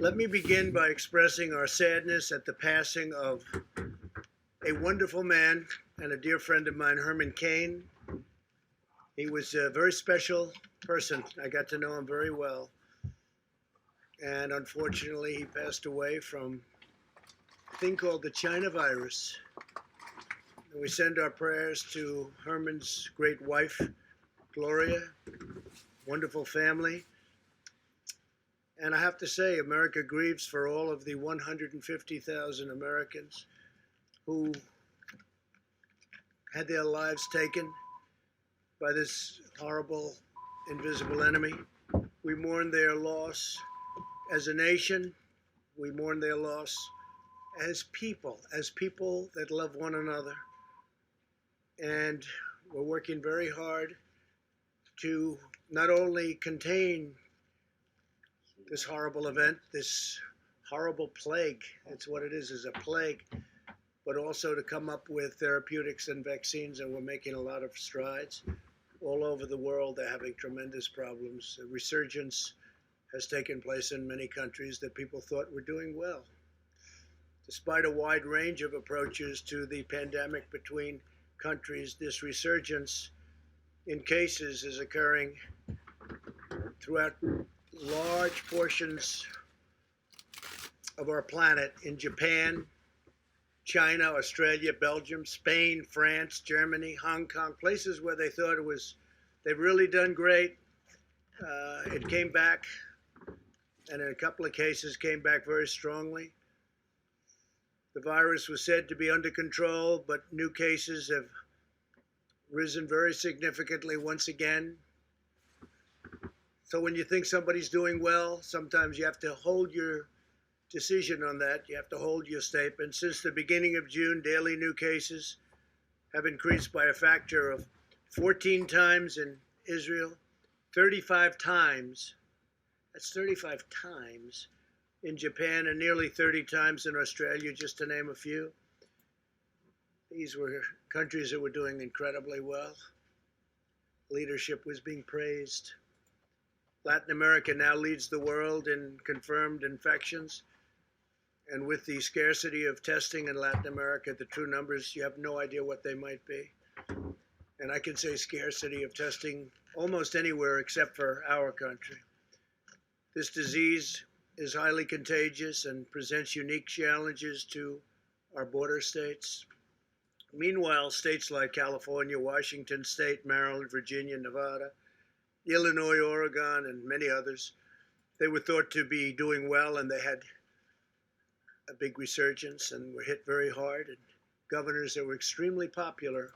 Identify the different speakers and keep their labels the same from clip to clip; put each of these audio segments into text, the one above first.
Speaker 1: Let me begin by expressing our sadness at the passing of a wonderful man and a dear friend of mine, Herman Cain. He was a very special person. I got to know him very well. And unfortunately, he passed away from a thing called the China virus. And we send our prayers to Herman's great wife, Gloria, wonderful family. And I have to say, America grieves for all of the 150,000 Americans who had their lives taken by this horrible, invisible enemy. We mourn their loss as a nation. We mourn their loss as people that love one another. And we're working very hard to not only contain this horrible event, this horrible plague, that's what it is a plague, but also to come up with therapeutics and vaccines, and we're making a lot of strides. All over the world, they're having tremendous problems. A resurgence has taken place in many countries that people thought were doing well. Despite a wide range of approaches to the pandemic between countries, this resurgence in cases is occurring throughout large portions of our planet, in Japan, China, Australia, Belgium, Spain, France, Germany, Hong Kong, places where they thought they've really done great. It came back, and in a couple of cases came back very strongly. The virus was said to be under control, but new cases have risen very significantly once again. So when you think somebody's doing well, sometimes you have to hold your decision on that. You have to hold your statement. Since the beginning of June, daily new cases have increased by a factor of 14 times in Israel, 35 times, that's 35 times in Japan, and nearly 30 times in Australia, just to name a few. These were countries that were doing incredibly well. Leadership was being praised. Latin America now leads the world in confirmed infections. And with the scarcity of testing in Latin America, the true numbers, you have no idea what they might be. And I can say scarcity of testing almost anywhere except for our country. This disease is highly contagious and presents unique challenges to our border states. Meanwhile, states like California, Washington State, Maryland, Virginia, Nevada, Illinois, Oregon, and many others, they were thought to be doing well, and they had a big resurgence and were hit very hard. And governors that were extremely popular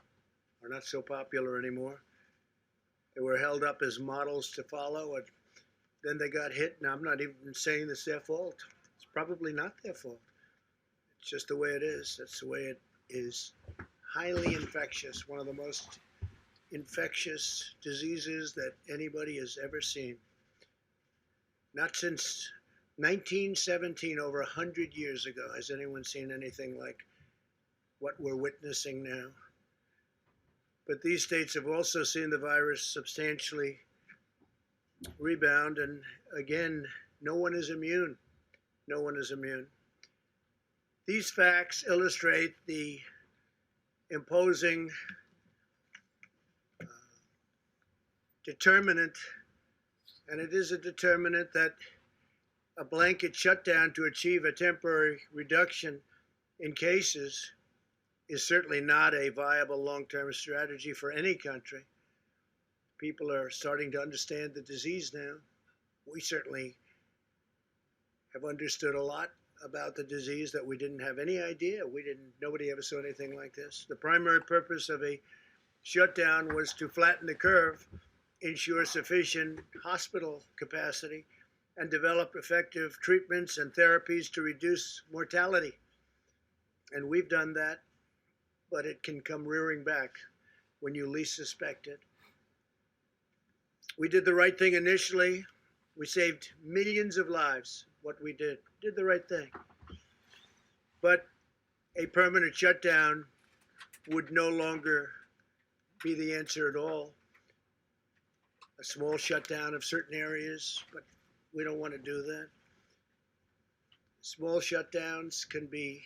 Speaker 1: are not so popular anymore. They were held up as models to follow, and then they got hit. And I'm not even saying it's their fault. It's probably not their fault. It's just the way it is. That's the way it is. Highly infectious, one of the most infectious diseases that anybody has ever seen. Not since 1917, over 100 years ago, has anyone seen anything like what we're witnessing now. But these states have also seen the virus substantially rebound, and again, no one is immune. No one is immune. These facts illustrate the imposing determinant, and it is a determinant that a blanket shutdown to achieve a temporary reduction in cases is certainly not a viable long-term strategy for any country. People are starting to understand the disease now. We certainly have understood a lot about the disease that we didn't have any idea. Nobody ever saw anything like this. The primary purpose of a shutdown was to flatten the curve, ensure sufficient hospital capacity, and develop effective treatments and therapies to reduce mortality. And we've done that, but it can come rearing back when you least suspect it. We did the right thing initially. We saved millions of lives. What we did the right thing. But a permanent shutdown would no longer be the answer at all. A small shutdown of certain areas, but we don't want to do that. Small shutdowns can be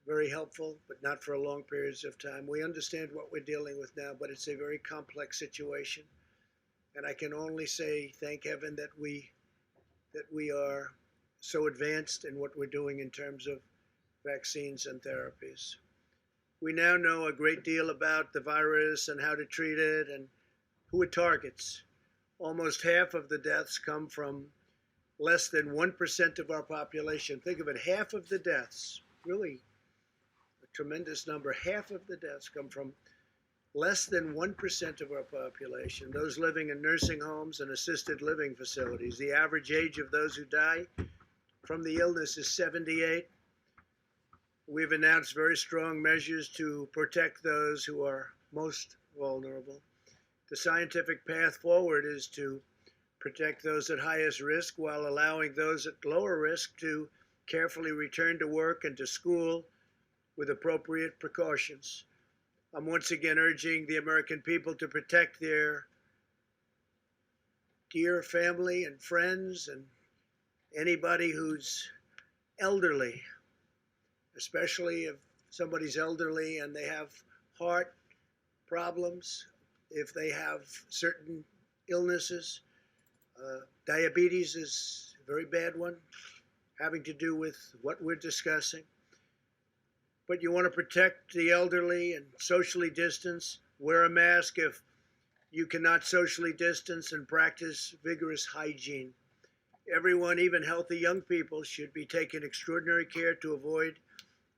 Speaker 1: very helpful, but not for long periods of time. We understand what we're dealing with now, but it's a very complex situation. And I can only say, thank heaven that we are so advanced in what we're doing in terms of vaccines and therapies. We now know a great deal about the virus and how to treat it and who it targets. Almost half of the deaths come from less than 1% of our population. Think of it, half of the deaths, really a tremendous number, half of the deaths come from less than 1% of our population, those living in nursing homes and assisted living facilities. The average age of those who die from the illness is 78. We've announced very strong measures to protect those who are most vulnerable. The scientific path forward is to protect those at highest risk while allowing those at lower risk to carefully return to work and to school with appropriate precautions. I'm once again urging the American people to protect their dear family and friends and anybody who's elderly, especially if somebody's elderly and they have heart problems, if they have certain illnesses. Diabetes is a very bad one, having to do with what we're discussing. But you want to protect the elderly and socially distance. Wear a mask if you cannot socially distance, and practice vigorous hygiene. Everyone, even healthy young people, should be taking extraordinary care to avoid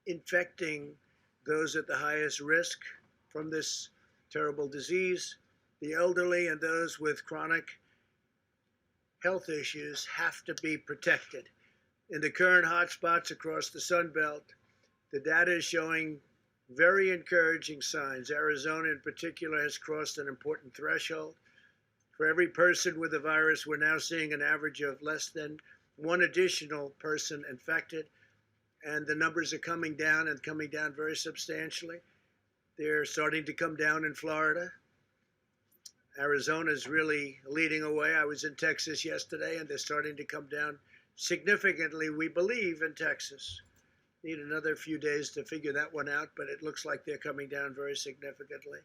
Speaker 1: infecting those at the highest risk from this terrible disease. The elderly and those with chronic health issues have to be protected. In the current hotspots across the Sun Belt, the data is showing very encouraging signs. Arizona in particular has crossed an important threshold. For every person with the virus, we're now seeing an average of less than one additional person infected, and the numbers are coming down and coming down very substantially. They're starting to come down in Florida. Arizona is really leading away. I was in Texas yesterday, and they're starting to come down significantly, we believe, in Texas. Need another few days to figure that one out, but it looks like they're coming down very significantly.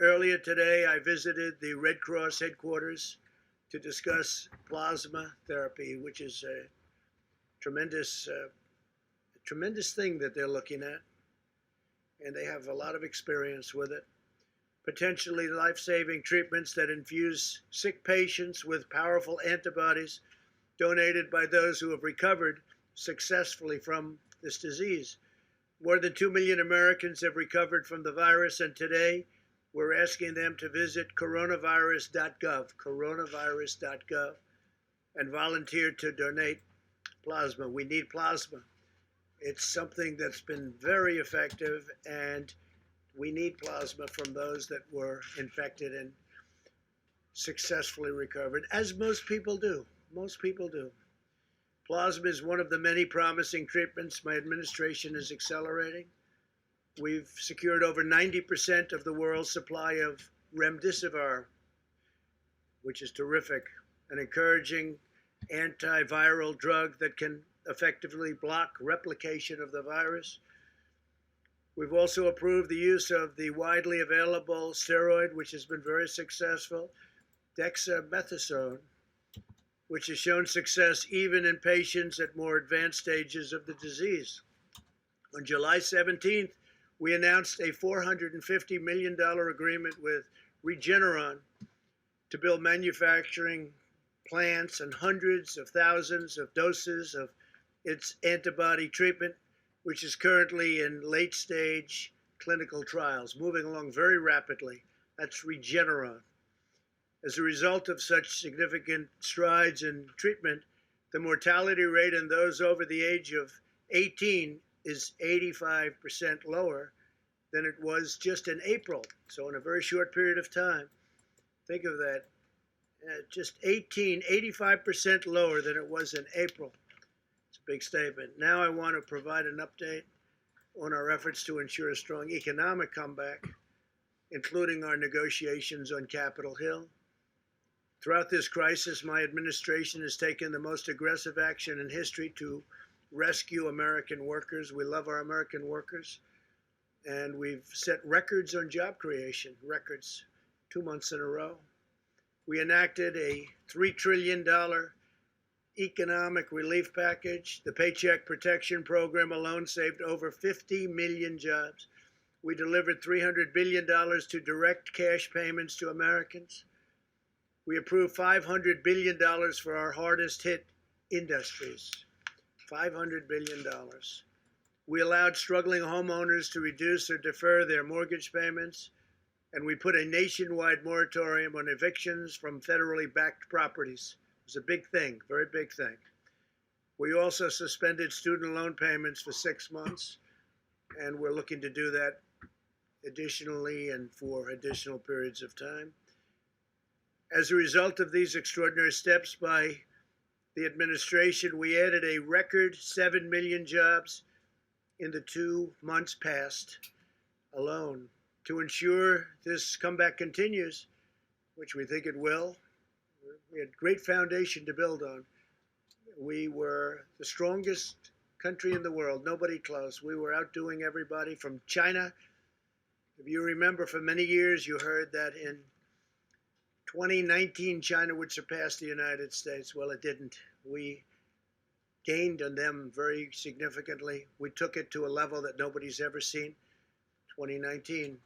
Speaker 1: Earlier today, I visited the Red Cross headquarters to discuss plasma therapy, which is a tremendous thing that they're looking at, and they have a lot of experience with it. Potentially life-saving treatments that infuse sick patients with powerful antibodies donated by those who have recovered successfully from this disease. More than 2 million Americans have recovered from the virus, and today we're asking them to visit coronavirus.gov, and volunteer to donate plasma. We need plasma. It's something that's been very effective, and we need plasma from those that were infected and successfully recovered, as most people do. Most people do. Plasma is one of the many promising treatments my administration is accelerating. We've secured over 90% of the world's supply of remdesivir, which is terrific, an encouraging antiviral drug that can effectively block replication of the virus. We've also approved the use of the widely available steroid, which has been very successful, dexamethasone, which has shown success even in patients at more advanced stages of the disease. On July 17th, we announced a $450 million agreement with Regeneron to build manufacturing plants and hundreds of thousands of doses of its antibody treatment, which is currently in late-stage clinical trials, moving along very rapidly. That's Regeneron. As a result of such significant strides in treatment, the mortality rate in those over the age of 18 is 85% lower than it was just in April. So in a very short period of time, think of that, just 85% lower than it was in April. It's a big statement. Now I want to provide an update on our efforts to ensure a strong economic comeback, including our negotiations on Capitol Hill. Throughout this crisis, my administration has taken the most aggressive action in history to rescue American workers. We love our American workers. And we've set records on job creation, records 2 months in a row. We enacted a $3 trillion economic relief package. The Paycheck Protection Program alone saved over 50 million jobs. We delivered $300 billion to direct cash payments to Americans. We approved $500 billion for our hardest hit industries. $500 billion. We allowed struggling homeowners to reduce or defer their mortgage payments, and we put a nationwide moratorium on evictions from federally backed properties. It was a big thing, very big thing. We also suspended student loan payments for 6 months, and we're looking to do that additionally and for additional periods of time. As a result of these extraordinary steps by the administration, we added a record 7 million jobs in the 2 months past alone. To ensure this comeback continues, which we think it will, we had great foundation to build on. We were the strongest country in the world, nobody close. We were outdoing everybody from China. If you remember, for many years you heard that in 2019 China would surpass the United States. Well, it didn't. We gained on them very significantly. We took it to a level that nobody's ever seen, 2019,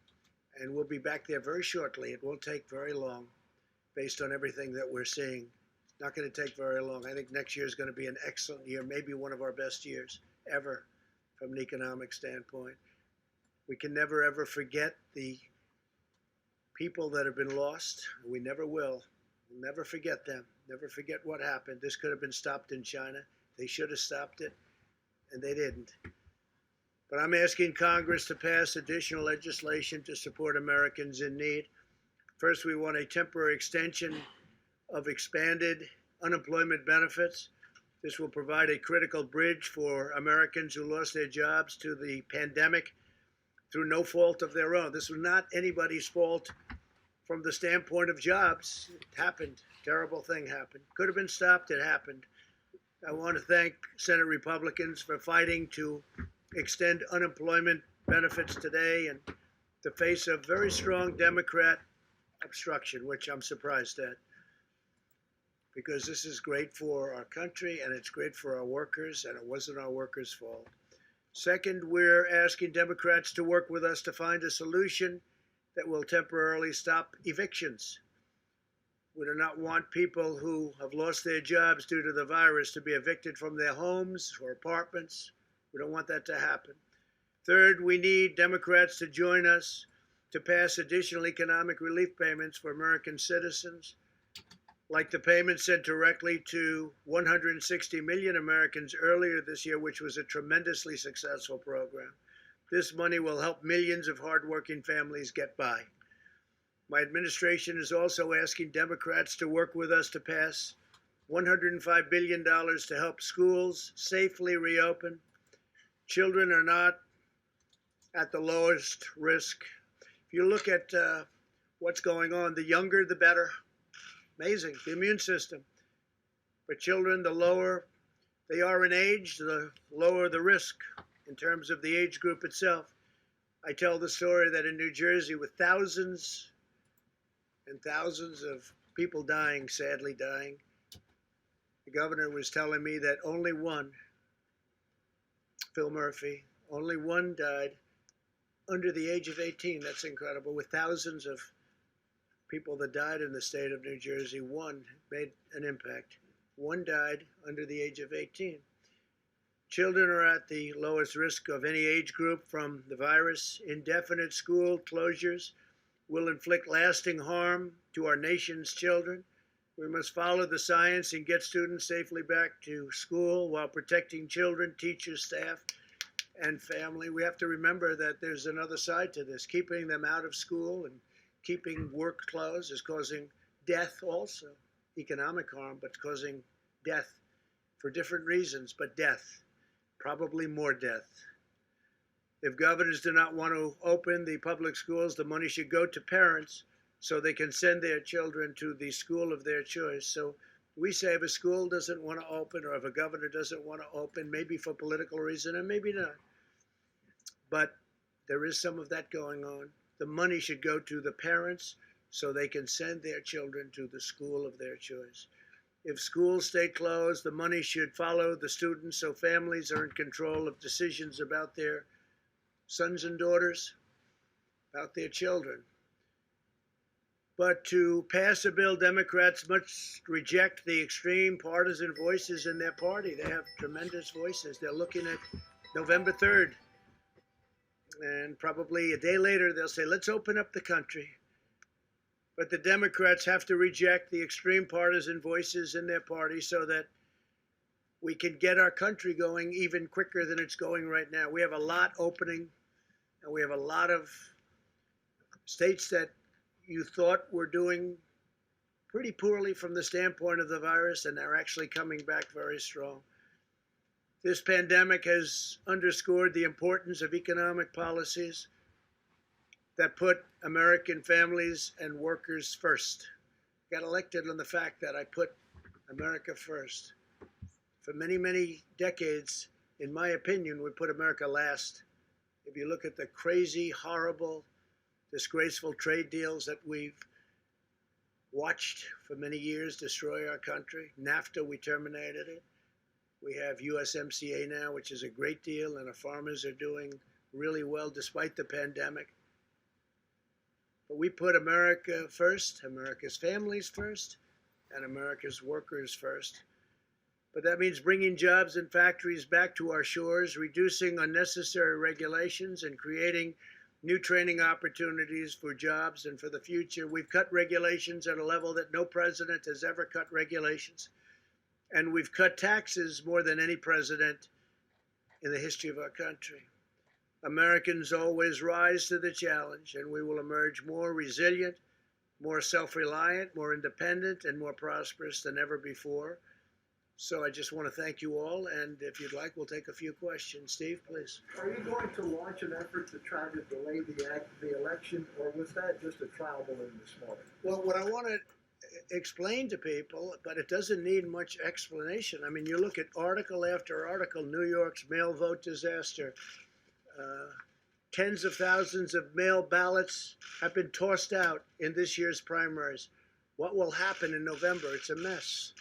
Speaker 1: and we'll be back there very shortly. It won't take very long based on everything that we're seeing. It's not going to take very long. I think next year is going to be an excellent year, maybe one of our best years ever from an economic standpoint. We can never, ever forget the people that have been lost. We never will. We'll never forget them. Never forget what happened. This could have been stopped in China. They should have stopped it, and they didn't. But I'm asking Congress to pass additional legislation to support Americans in need. First, we want a temporary extension of expanded unemployment benefits. This will provide a critical bridge for Americans who lost their jobs to the pandemic through no fault of their own. This was not anybody's fault from the standpoint of jobs. It happened. Terrible thing happened. Could have been stopped. It happened. I want to thank Senate Republicans for fighting to extend unemployment benefits today in the face of very strong Democrat obstruction, which I'm surprised at, because this is great for our country and it's great for our workers, and it wasn't our workers' fault. Second, we're asking Democrats to work with us to find a solution that will temporarily stop evictions. We do not want people who have lost their jobs due to the virus to be evicted from their homes or apartments. We don't want that to happen. Third, we need Democrats to join us to pass additional economic relief payments for American citizens, like the payments sent directly to 160 million Americans earlier this year, which was a tremendously successful program. This money will help millions of hardworking families get by. My administration is also asking Democrats to work with us to pass $105 billion to help schools safely reopen. Children are not at the lowest risk. If you look at what's going on, the younger, the better. Amazing, the immune system. For children, the lower they are in age, the lower the risk in terms of the age group itself. I tell the story that in New Jersey, with thousands and thousands of people dying, sadly dying, the governor was telling me that only one, Phil Murphy, only one died under the age of 18. That's incredible. With thousands of people that died in the state of New Jersey, one made an impact. One died under the age of 18. Children are at the lowest risk of any age group from the virus. Indefinite school closures will inflict lasting harm to our nation's children. We must follow the science and get students safely back to school while protecting children, teachers, staff, and family. We have to remember that there's another side to this. Keeping them out of school and keeping work closed is causing death also, economic harm, but causing death for different reasons, but death, probably more death. If governors do not want to open the public schools, the money should go to parents so they can send their children to the school of their choice. So We say if a school doesn't want to open or if a governor doesn't want to open, maybe for political reason and maybe not. But there is some of that going on. The money should go to the parents so they can send their children to the school of their choice. If schools stay closed, the money should follow the students so families are in control of decisions about their sons and daughters, about their children. But to pass a bill, Democrats must reject the extreme partisan voices in their party. They have tremendous voices. They're looking at November 3rd. And probably a day later, they'll say, let's open up the country. But the Democrats have to reject the extreme partisan voices in their party so that we can get our country going even quicker than it's going right now. We have a lot opening, and we have a lot of states that you thought were doing pretty poorly from the standpoint of the virus, and they're actually coming back very strong. This pandemic has underscored the importance of economic policies that put American families and workers first. Got elected on the fact that I put America first. For many, many decades, in my opinion, we put America last. If you look at the crazy, horrible, disgraceful trade deals that we've watched for many years destroy our country. NAFTA, we terminated it. We have USMCA now, which is a great deal, and our farmers are doing really well despite the pandemic. But we put America first, America's families first, and America's workers first. But that means bringing jobs and factories back to our shores, reducing unnecessary regulations, and creating new training opportunities for jobs and for the future. We've cut regulations at a level that no president has ever cut regulations. And we've cut taxes more than any president in the history of our country. Americans always rise to the challenge, and we will emerge more resilient, more self-reliant, more independent, and more prosperous than ever before. So I just want to thank you all, and if you'd like, we'll take a few questions. Steve, please.
Speaker 2: Are you going to launch an effort to try to delay the election, or was that just a trial balloon this morning?
Speaker 1: Well, what I want to explain to people, but it doesn't need much explanation. I mean, you look at article after article, New York's mail vote disaster. Tens of thousands of mail ballots have been tossed out in this year's primaries. What will happen in November? It's a mess.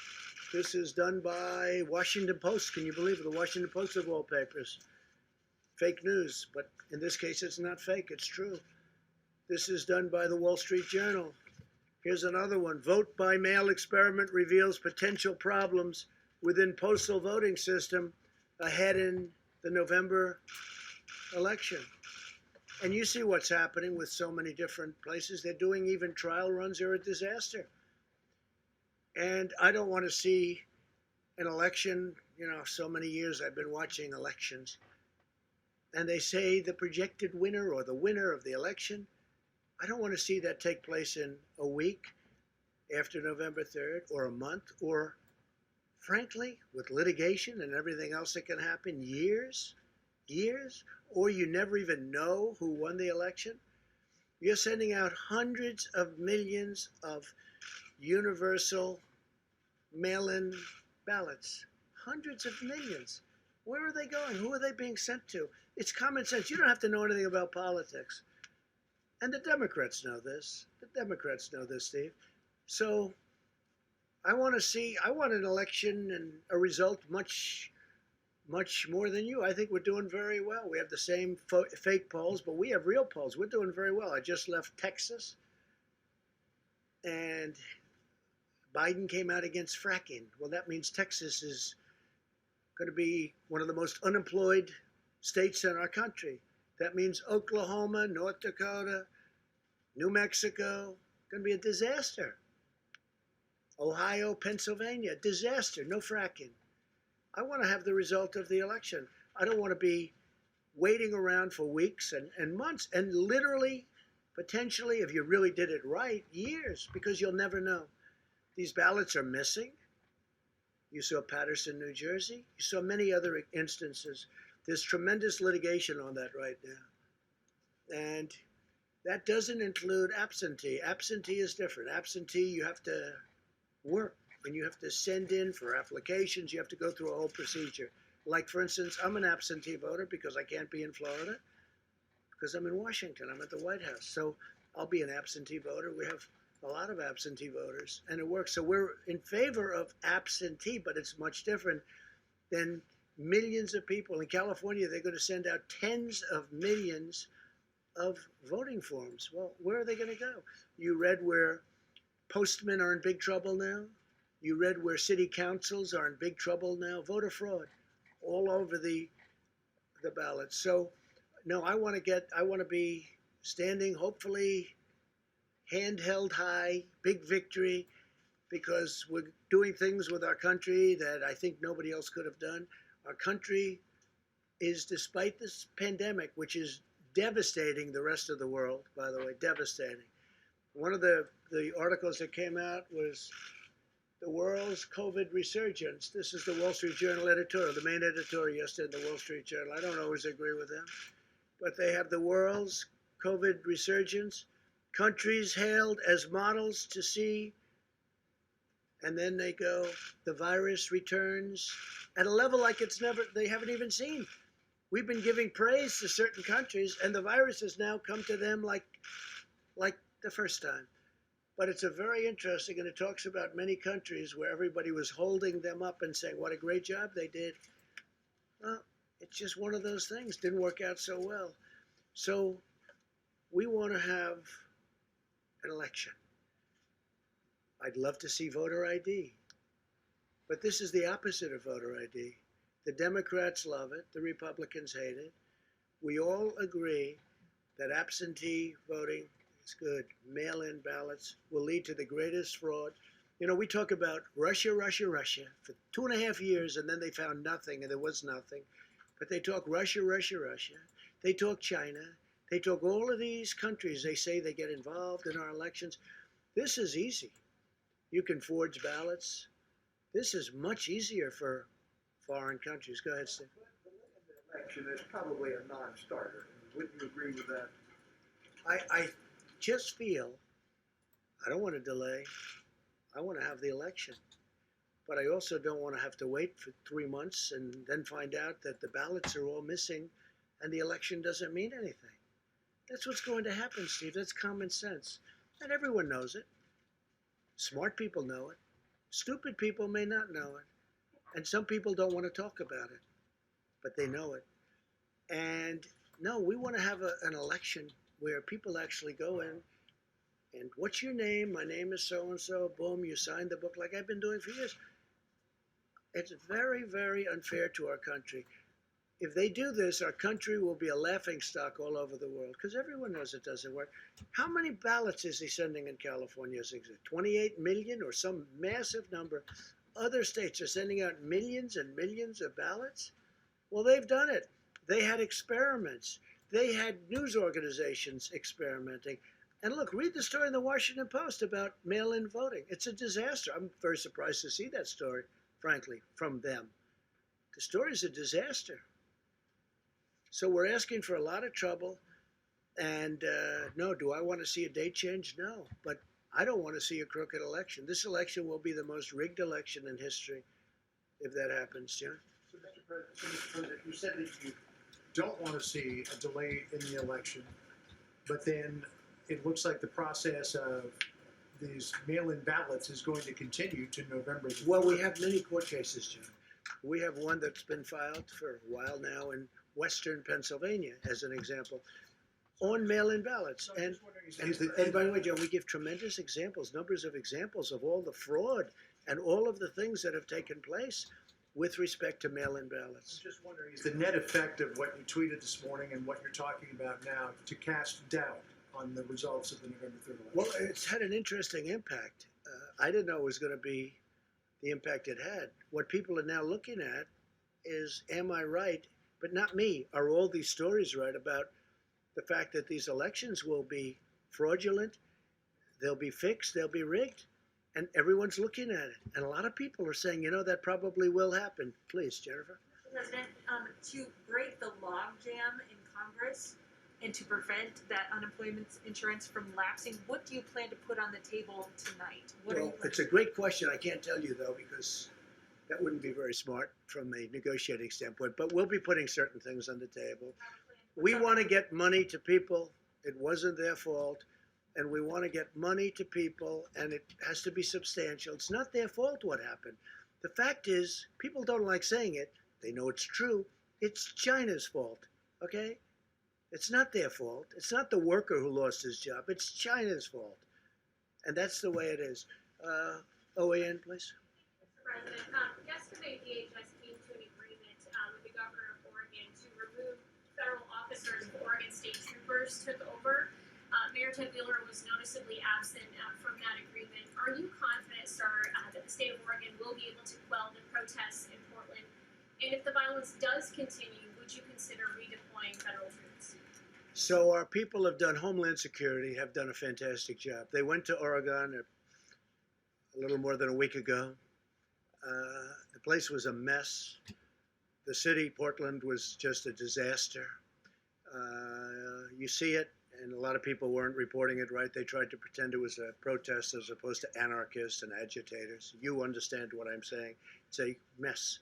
Speaker 1: This is done by Washington Post. Can you believe it? The Washington Post of all papers. Fake news, but in this case, it's not fake, it's true. This is done by the Wall Street Journal. Here's another one. Vote by mail experiment reveals potential problems within postal voting system ahead in the November election. And you see what's happening with so many different places. They're doing even trial runs. They're a disaster. And I don't want to see an election, so many years I've been watching elections. And they say the projected winner or the winner of the election. I don't want to see that take place in a week after November 3rd or a month or, frankly, with litigation and everything else that can happen, years, or you never even know who won the election. You're sending out hundreds of millions of universal mail-in ballots. Hundreds of millions. Where are they going? Who are they being sent to? It's common sense. You don't have to know anything about politics. And the Democrats know this. The Democrats know this, Steve. So I want an election and a result much more than you. I think we're doing very well. We have the same fake polls, but we have real polls. We're doing very well. I just left Texas, and Biden came out against fracking. Well, that means Texas is going to be one of the most unemployed states in our country. That means Oklahoma, North Dakota, New Mexico, going to be a disaster. Ohio, Pennsylvania, disaster, no fracking. I want to have the result of the election. I don't want to be waiting around for weeks and months and literally, potentially, if you really did it right, years, because you'll never know. These ballots are missing. You saw Paterson, New Jersey. You saw many other instances. There's tremendous litigation on that right now. And that doesn't include absentee. Absentee is different. Absentee, you have to work and you have to send in for applications. You have to go through a whole procedure. Like, for instance, I'm an absentee voter because I can't be in Florida because I'm in Washington. I'm at the White House. So I'll be an absentee voter. We have a lot of absentee voters, and it works. So we're in favor of absentee, but it's much different than millions of people. In California, they're going to send out tens of millions of voting forms. Well, where are they going to go? You read where postmen are in big trouble now. You read where city councils are in big trouble now. Voter fraud all over the ballot. So, no, I want to be standing, hopefully, hand held high, big victory, because we're doing things with our country that I think nobody else could have done. Our country is, despite this pandemic, which is devastating the rest of the world, by the way, devastating. One of the articles that came out was the world's COVID resurgence. This is the Wall Street Journal editorial, the main editorial yesterday in the Wall Street Journal. I don't always agree with them, but they have the world's COVID resurgence, countries hailed as models to see, and then they go, the virus returns at a level like they haven't even seen. We've been giving praise to certain countries, and the virus has now come to them like the first time. But it's a very interesting, and it talks about many countries where everybody was holding them up and saying, what a great job they did. Well, it's just one of those things. Didn't work out so well. So we want to have an election. I'd love to see voter ID. But this is the opposite of voter ID. The Democrats love it. The Republicans hate it. We all agree that absentee voting is good. Mail-in ballots will lead to the greatest fraud. You know, we talk about Russia, Russia, Russia for 2.5 years, and then they found nothing, and there was nothing. But they talk Russia, Russia, Russia. They talk China. They talk all of these countries. They say they get involved in our elections. This is easy. You can forge ballots. This is much easier for foreign countries. Go ahead, Steve.
Speaker 2: The election is probably a non-starter. Wouldn't you agree with that?
Speaker 1: I just feel I don't want to delay. I want to have the election. But I also don't want to have to wait for 3 months and then find out that the ballots are all missing and the election doesn't mean anything. That's what's going to happen, Steve. That's common sense. And everyone knows it. Smart people know it. Stupid people may not know it. And some people don't want to talk about it, but they know it. And no, we want to have an election where people actually go in and what's your name? My name is so-and-so. Boom, you sign the book like I've been doing for years. It's very, very unfair to our country. If they do this, our country will be a laughingstock all over the world because everyone knows it doesn't work. How many ballots is he sending in California? 28 million or some massive number. Other states are sending out millions and millions of ballots. Well, they've done it. They had experiments. They had news organizations experimenting. And look, read the story in the Washington Post about mail-in voting. It's a disaster. I'm very surprised to see that story, frankly, from them. The story is a disaster. So we're asking for a lot of trouble. And no, do I want to see a date change? No. But I don't want to see a crooked election. This election will be the most rigged election in history if that happens, John.
Speaker 2: So, Mr. President, you said that you don't want to see a delay in the election, but then it looks like the process of these mail-in ballots is going to continue to November.
Speaker 1: Well, we have many court cases, John. We have one that's been filed for a while now in Western Pennsylvania, as an example, on mail-in ballots.
Speaker 2: So
Speaker 1: and by the way, John, we give tremendous examples, numbers of examples of all the fraud and all of the things that have taken place with respect to mail-in ballots.
Speaker 2: I'm just wondering, is the net effect of what you tweeted this morning and what you're talking about now to cast doubt on the results of the November 3rd election?
Speaker 1: Well, it's had an interesting impact. I didn't know it was going to be the impact it had. What people are now looking at is, am I right? But not me. Are all these stories right about the fact that these elections will be fraudulent, they'll be fixed, they'll be rigged, and everyone's looking at it. And a lot of people are saying, you know, that probably will happen. Please, Jennifer.
Speaker 3: President, to break the logjam in Congress, and to prevent that unemployment insurance from lapsing, what do you plan to put on the table tonight?
Speaker 1: Well, it's a great question. I can't tell you, though, because that wouldn't be very smart from a negotiating standpoint. But we'll be putting certain things on the table. We want to get money to people. It wasn't their fault. And we want to get money to people, and it has to be substantial. It's not their fault what happened. The fact is, people don't like saying it. They know it's true. It's China's fault, okay? It's not their fault. It's not the worker who lost his job. It's China's fault. And that's the way it is. OAN, please.
Speaker 4: Mr. President, yesterday DHS came to an agreement with the governor of Oregon to remove federal officers if Oregon State Troopers took over. Mayor Ted Wheeler was noticeably absent from that agreement. Are you confident, sir, that the state of Oregon will be able to quell the protests in Portland? And if the violence does continue, would you consider redeploying federal troops?
Speaker 1: So our people have done Homeland Security, have done a fantastic job. They went to Oregon a little more than a week ago. The place was a mess. The city, Portland, was just a disaster. You see it, and a lot of people weren't reporting it right. They tried to pretend it was a protest as opposed to anarchists and agitators. You understand what I'm saying. It's a mess.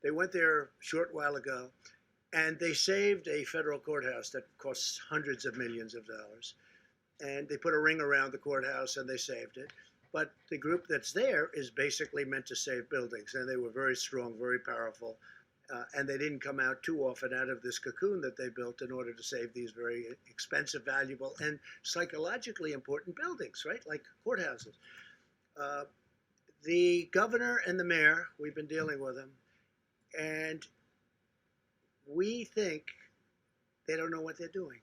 Speaker 1: They went there a short while ago, and they saved a federal courthouse that costs hundreds of millions of dollars. And they put a ring around the courthouse, and they saved it. But the group that's there is basically meant to save buildings, and they were very strong, very powerful. And they didn't come out too often out of this cocoon that they built in order to save these very expensive, valuable, and psychologically important buildings, right? Like courthouses. The governor and the mayor, we've been dealing with them, and we think they don't know what they're doing,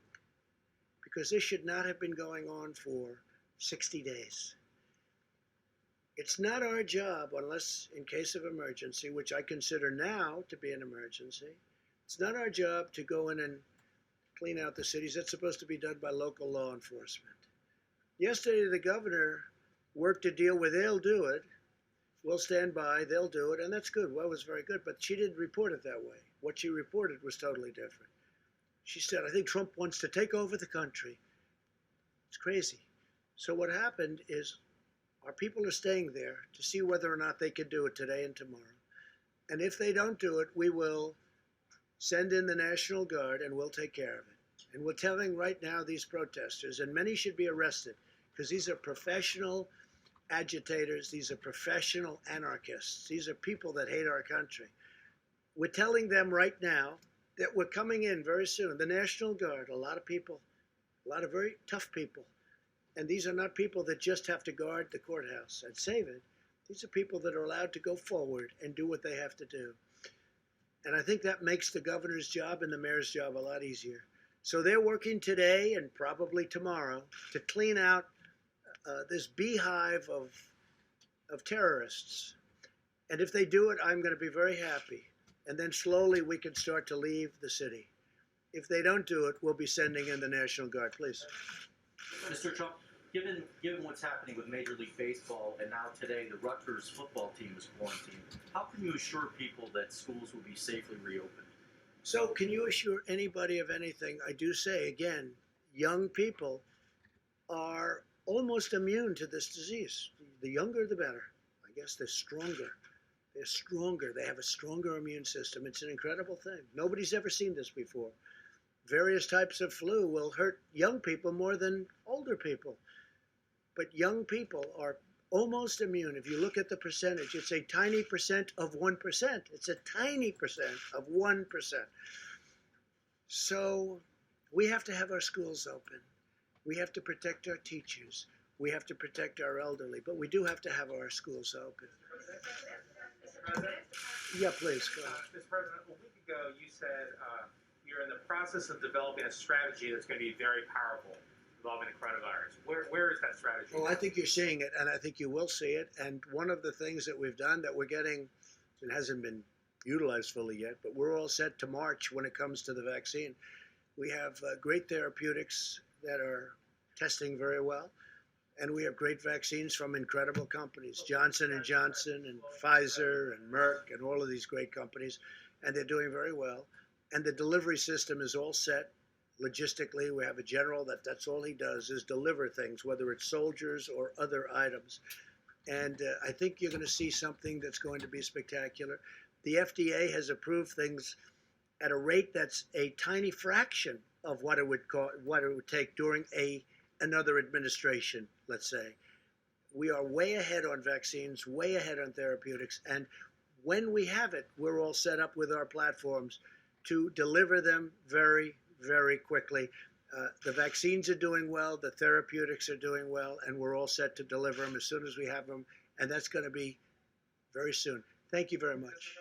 Speaker 1: because this should not have been going on for 60 days. It's not our job, unless in case of emergency, which I consider now to be an emergency, it's not our job to go in and clean out the cities. That's supposed to be done by local law enforcement. Yesterday, the governor worked a deal where they'll do it. We'll stand by, they'll do it, and that's good. Well, it was very good, but she didn't report it that way. What she reported was totally different. She said, I think Trump wants to take over the country. It's crazy. So what happened is, our people are staying there to see whether or not they can do it today and tomorrow. And if they don't do it, we will send in the National Guard and we'll take care of it. And we're telling right now these protesters, and many should be arrested, because these are professional agitators, these are professional anarchists, these are people that hate our country. We're telling them right now that we're coming in very soon. The National Guard, a lot of people, a lot of very tough people. And these are not people that just have to guard the courthouse and save it. These are people that are allowed to go forward and do what they have to do. And I think that makes the governor's job and the mayor's job a lot easier. So they're working today and probably tomorrow to clean out this beehive of terrorists. And if they do it, I'm going to be very happy. And then slowly we can start to leave the city. If they don't do it, we'll be sending in the National Guard. Please.
Speaker 5: Mr. Trump, given what's happening with Major League Baseball, and now today the Rutgers football team is quarantined, how can you assure people that schools will be safely reopened?
Speaker 1: So can you assure anybody of anything? I do say, again, young people are almost immune to this disease. The younger, the better. I guess they're stronger. They're stronger. They have a stronger immune system. It's an incredible thing. Nobody's ever seen this before. Various types of flu will hurt young people more than older people. But young people are almost immune. If you look at the percentage, it's a tiny percent of 1%. It's a tiny percent of 1%. So we have to have our schools open. We have to protect our teachers. We have to protect our elderly. But we do have to have our schools open.
Speaker 6: Mr. President?
Speaker 1: Yeah, please, go ahead.
Speaker 6: Mr. President, a week ago you said you're in the process of developing a strategy that's going to be very powerful involving the coronavirus. Where is that strategy?
Speaker 1: Well, I think you're seeing it, and I think you will see it. And one of the things that we've done that we're getting, it hasn't been utilized fully yet, but we're all set to march when it comes to the vaccine. We have great therapeutics that are testing very well, and we have great vaccines from incredible companies, Johnson & Johnson and Pfizer and Merck and all of these great companies, and they're doing very well. And the delivery system is all set. logistically. We have a general that's all he does is deliver things, whether it's soldiers or other items. And I think you're going to see something that's going to be spectacular. The FDA has approved things at a rate that's a tiny fraction of what it would take during another administration, let's say. We are way ahead on vaccines, way ahead on therapeutics, and when we have it, we're all set up with our platforms to deliver them very, very quickly. The vaccines are doing well, the therapeutics are doing well, and we're all set to deliver them as soon as we have them, and that's going to be very soon. Thank you very much.